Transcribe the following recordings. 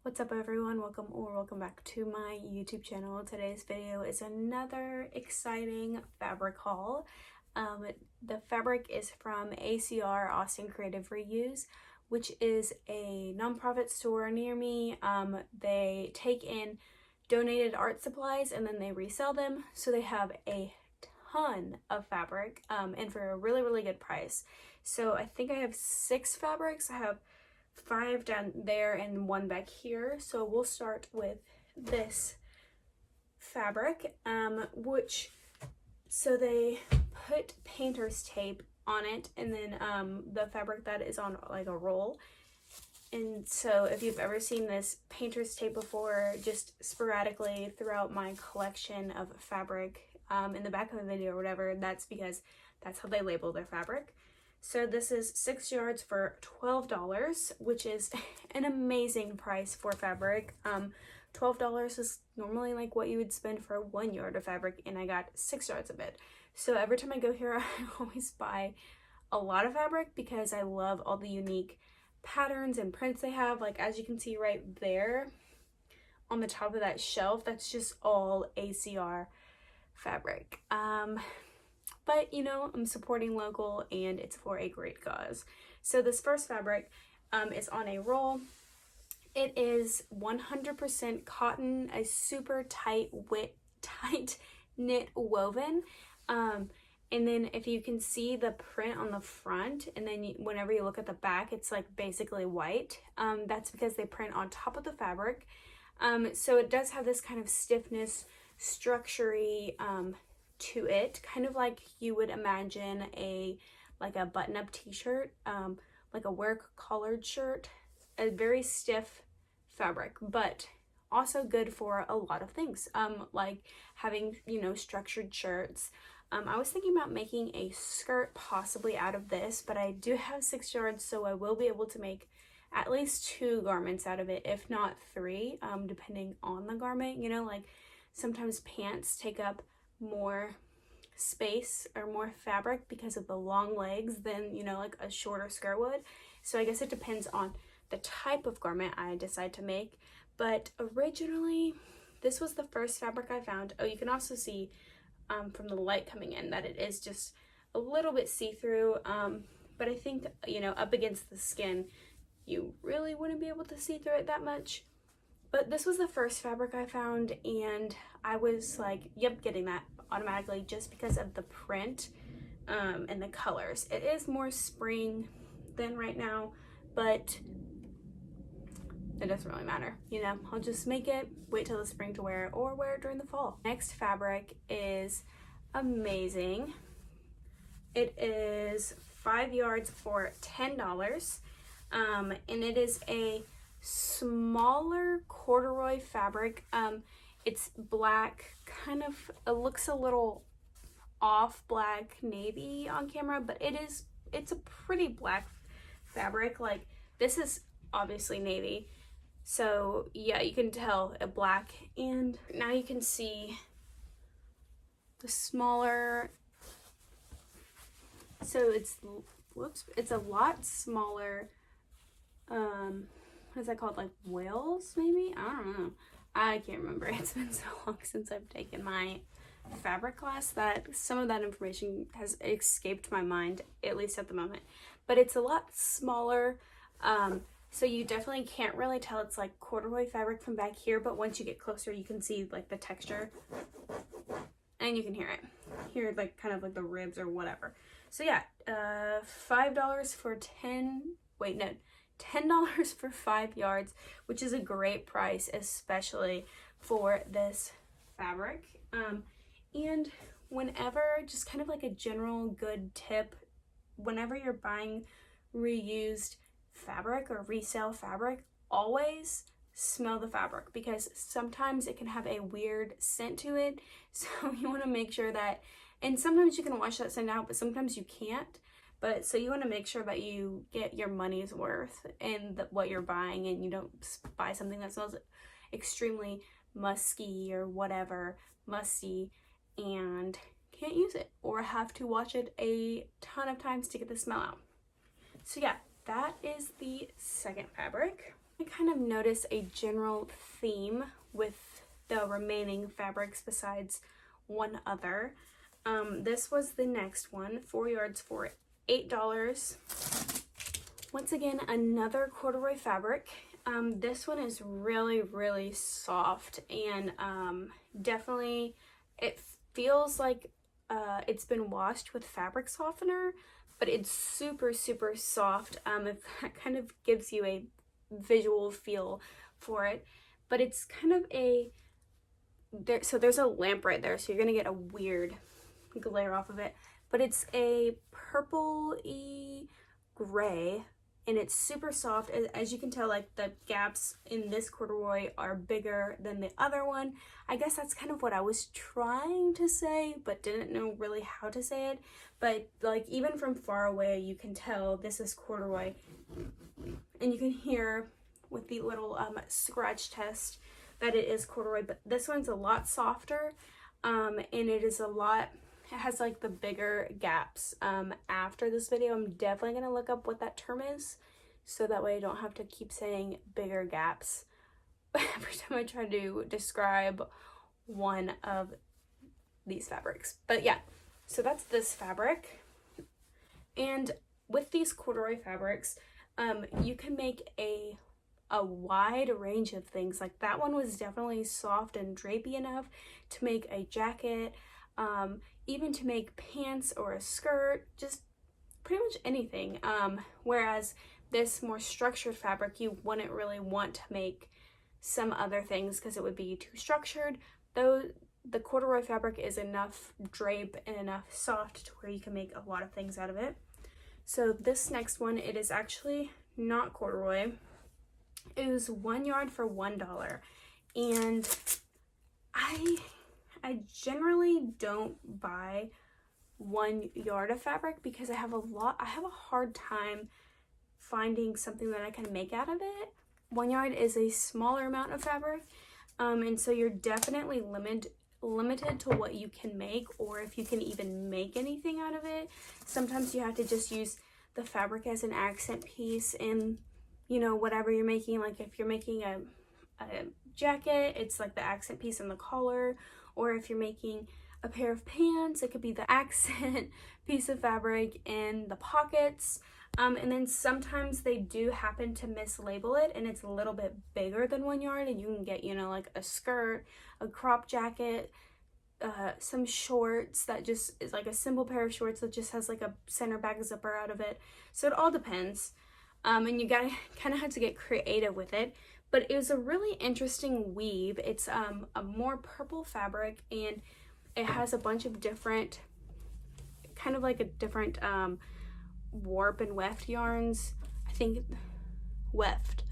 What's up everyone, welcome back to my YouTube channel. Today's video is another exciting fabric haul. The fabric is from ACR, Austin Creative Reuse, which is a nonprofit store near me. They take in donated art supplies and then they resell them, so they have a ton of fabric and for a really good price. So I think I have 6 fabrics. I have 5 down there and 1 back here. So we'll start with this fabric, so they put painter's tape on it, and then the fabric that is on like a roll. And so if you've ever seen this painter's tape before, just sporadically throughout my collection of fabric in the back of the video or whatever, that's because that's how they label their fabric. So this is 6 yards for $12, which is an amazing price for fabric. $12 is normally like what you would spend for 1 yard of fabric, and I got 6 yards of it. So every time I go here, I always buy a lot of fabric because I love all the unique patterns and prints they have. Like as you can see right there on the top of that shelf, that's just all ACR fabric. But you know, I'm supporting local and it's for a great cause. So this first fabric is on a roll. It is 100% cotton, a super tight knit woven. And then if you can see the print on the front, and then whenever you look at the back, it's like basically white. That's because they print on top of the fabric. So it does have this kind of stiffness, structure-y to it, kind of like you would imagine a button-up t-shirt, like a work collared shirt. A very stiff fabric, but also good for a lot of things, like having, you know, structured shirts. I was thinking about making a skirt possibly out of this, but I do have 6 yards, so I will be able to make at least 2 garments out of it, if not 3, depending on the garment. You know, like sometimes pants take up more space or more fabric because of the long legs than, you know, like a shorter skirt would. So I guess it depends on the type of garment I decide to make. But originally this was the first fabric I found. Oh, you can also see from the light coming in that it is just a little bit see-through, but I think, you know, up against the skin you really wouldn't be able to see through it that much. But this was the first fabric I found, and I was like, yep, getting that automatically just because of the print and the colors. It is more spring than right now, but it doesn't really matter. You know, I'll just make it, wait till the spring to wear it, or wear it during the fall. Next fabric is amazing. It is 5 yards for $10, and it is a smaller corduroy fabric. It's black, kind of, it looks a little off black navy on camera, but it's a pretty black fabric. Like this is obviously navy, so yeah, you can tell a black. And now you can see the smaller, so it's a lot smaller. What is that called, like whales maybe? I don't know, I can't remember. It's been so long since I've taken my fabric class that some of that information has escaped my mind, at least at the moment. But it's a lot smaller, so you definitely can't really tell it's like corduroy fabric from back here, but once you get closer you can see like the texture and you can hear like kind of like the ribs or whatever. So yeah, $5 for $10 for 5 yards, which is a great price, especially for this fabric. And whenever, just kind of like a general good tip, whenever you're buying reused fabric or resale fabric, always smell the fabric, because sometimes it can have a weird scent to it. So you want to make sure that, and sometimes you can wash that scent out, but sometimes you can't. But so you want to make sure that you get your money's worth in what you're buying, and you don't buy something that smells extremely musky or whatever, musty, and can't use it or have to wash it a ton of times to get the smell out. So yeah, that is the second fabric. I kind of notice a general theme with the remaining fabrics besides one other. This was the next one, 4 yards for $8. Once again, another corduroy fabric. This one is really, really soft, and definitely it feels like it's been washed with fabric softener, but it's super, super soft. If that kind of gives you a visual feel for it, but it's kind of so there's a lamp right there, so you're gonna get a weird glare off of it, but it's a purple-y gray, and it's super soft. As you can tell, like the gaps in this corduroy are bigger than the other one. I guess that's kind of what I was trying to say, but didn't know really how to say it. But like even from far away, you can tell this is corduroy, and you can hear with the little scratch test that it is corduroy. But this one's a lot softer, and it has like the bigger gaps. After this video, I'm definitely gonna look up what that term is, so that way I don't have to keep saying bigger gaps every time I try to describe one of these fabrics. But yeah, so that's this fabric. And with these corduroy fabrics, you can make a wide range of things. Like that one was definitely soft and drapey enough to make a jacket, even to make pants or a skirt, just pretty much anything. Whereas this more structured fabric, you wouldn't really want to make some other things because it would be too structured. Though the corduroy fabric is enough drape and enough soft to where you can make a lot of things out of it. So this next one, it is actually not corduroy. It was 1 yard for $1, and I generally don't buy 1 yard of fabric because I have a hard time finding something that I can make out of it. 1 yard is a smaller amount of fabric, and so you're definitely limited to what you can make, or if you can even make anything out of it. Sometimes you have to just use the fabric as an accent piece in, you know, whatever you're making. Like if you're making a jacket, it's like the accent piece in the collar, or if you're making a pair of pants, it could be the accent piece of fabric in the pockets. And then sometimes they do happen to mislabel it, and it's a little bit bigger than 1 yard, and you can get, you know, like a skirt, a crop jacket, some shorts that just is like a simple pair of shorts that just has like a center back zipper out of it. So it all depends. And you gotta kind of have to get creative with it. But it was a really interesting weave. It's a more purple fabric, and it has a bunch of different, kind of like a different warp and weft yarns. I think weft.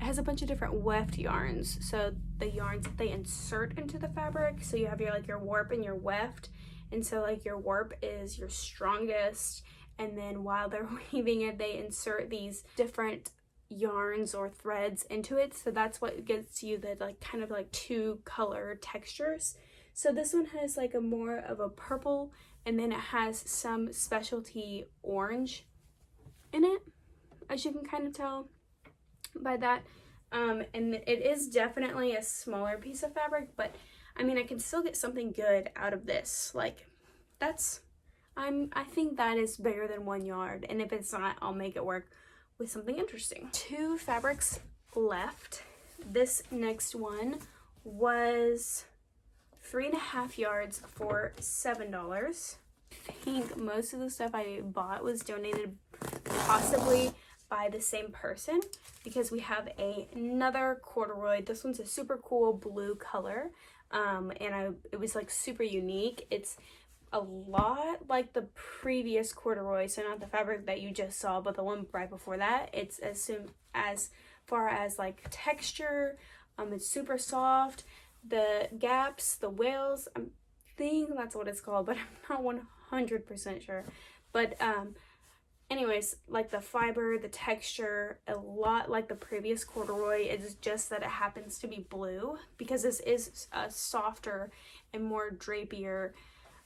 It has a bunch of different weft yarns. So the yarns that they insert into the fabric. So you have your warp and your weft. And so like your warp is your strongest, and then while they're weaving it, they insert these different yarns or threads into it. So that's what gets you the like kind of like two color textures. So this one has like a more of a purple, and then it has some specialty orange in it, as you can kind of tell by that. And it is definitely a smaller piece of fabric, but I mean, I can still get something good out of this. Like I think that is bigger than 1 yard, and if it's not, I'll make it work with something interesting. 2 fabrics left. This next one was 3.5 yards for $7. I think most of the stuff I bought was donated possibly by the same person, because we have another corduroy. This one's a super cool blue color, and it was like super unique. It's a lot like the previous corduroy, so not the fabric that you just saw, but the one right before that. It's as far as like texture, it's super soft. The gaps, the wales, I think that's what it's called, but I'm not 100% sure. But anyways, like the fiber, the texture, a lot like the previous corduroy. It's just that it happens to be blue, because this is a softer and more drapier,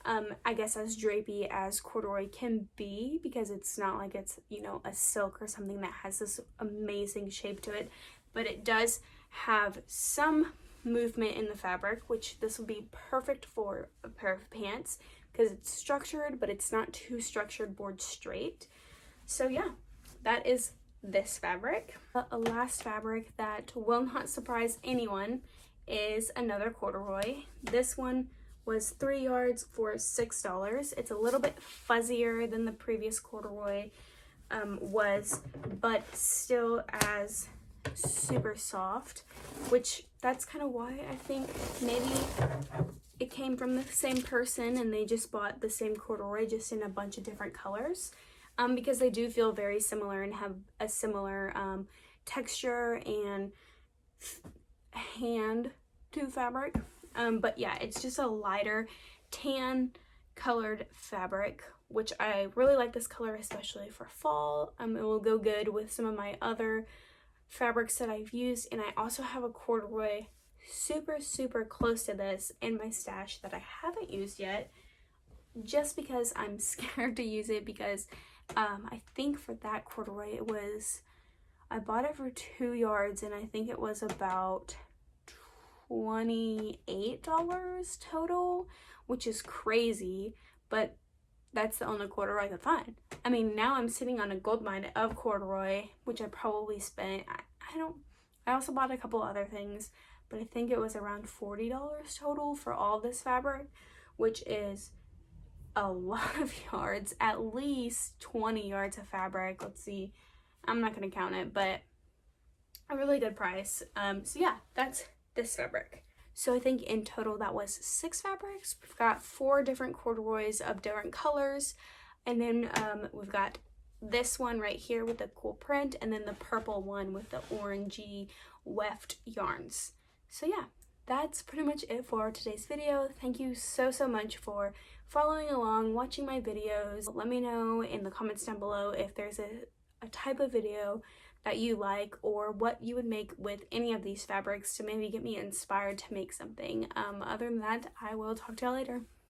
I guess as drapey as corduroy can be, because it's not like it's, you know, a silk or something that has this amazing shape to it. but it does have some movement in the fabric, which this will be perfect for a pair of pants because it's structured, but it's not too structured, board straight. So yeah, that is this fabric. A last fabric that will not surprise anyone is another corduroy. This one was 3 yards for $6. It's a little bit fuzzier than the previous corduroy was, but still as super soft, which that's kind of why I think maybe it came from the same person and they just bought the same corduroy just in a bunch of different colors, because they do feel very similar and have a similar texture and hand to fabric. But yeah, it's just a lighter tan colored fabric, which I really like this color, especially for fall. It will go good with some of my other fabrics that I've used, and I also have a corduroy super close to this in my stash that I haven't used yet, just because I'm scared to use it, because I think for that corduroy I bought it for 2 yards and I think it was about $28 total, which is crazy, but that's the only corduroy I could find. I mean, now I'm sitting on a gold mine of corduroy, which I probably spent, I also bought a couple other things, but I think it was around $40 total for all this fabric, which is a lot of yards, at least 20 yards of fabric. Let's see, I'm not going to count it, but a really good price. So yeah, that's this fabric. So I think in total that was 6 fabrics. We've got 4 different corduroys of different colors, and then we've got this one right here with the cool print, and then the purple one with the orangey weft yarns. So yeah, that's pretty much it for today's video. Thank you so much for following along, watching my videos. Let me know in the comments down below if there's a type of video that you like, or what you would make with any of these fabrics to maybe get me inspired to make something. Other than that, I will talk to y'all later.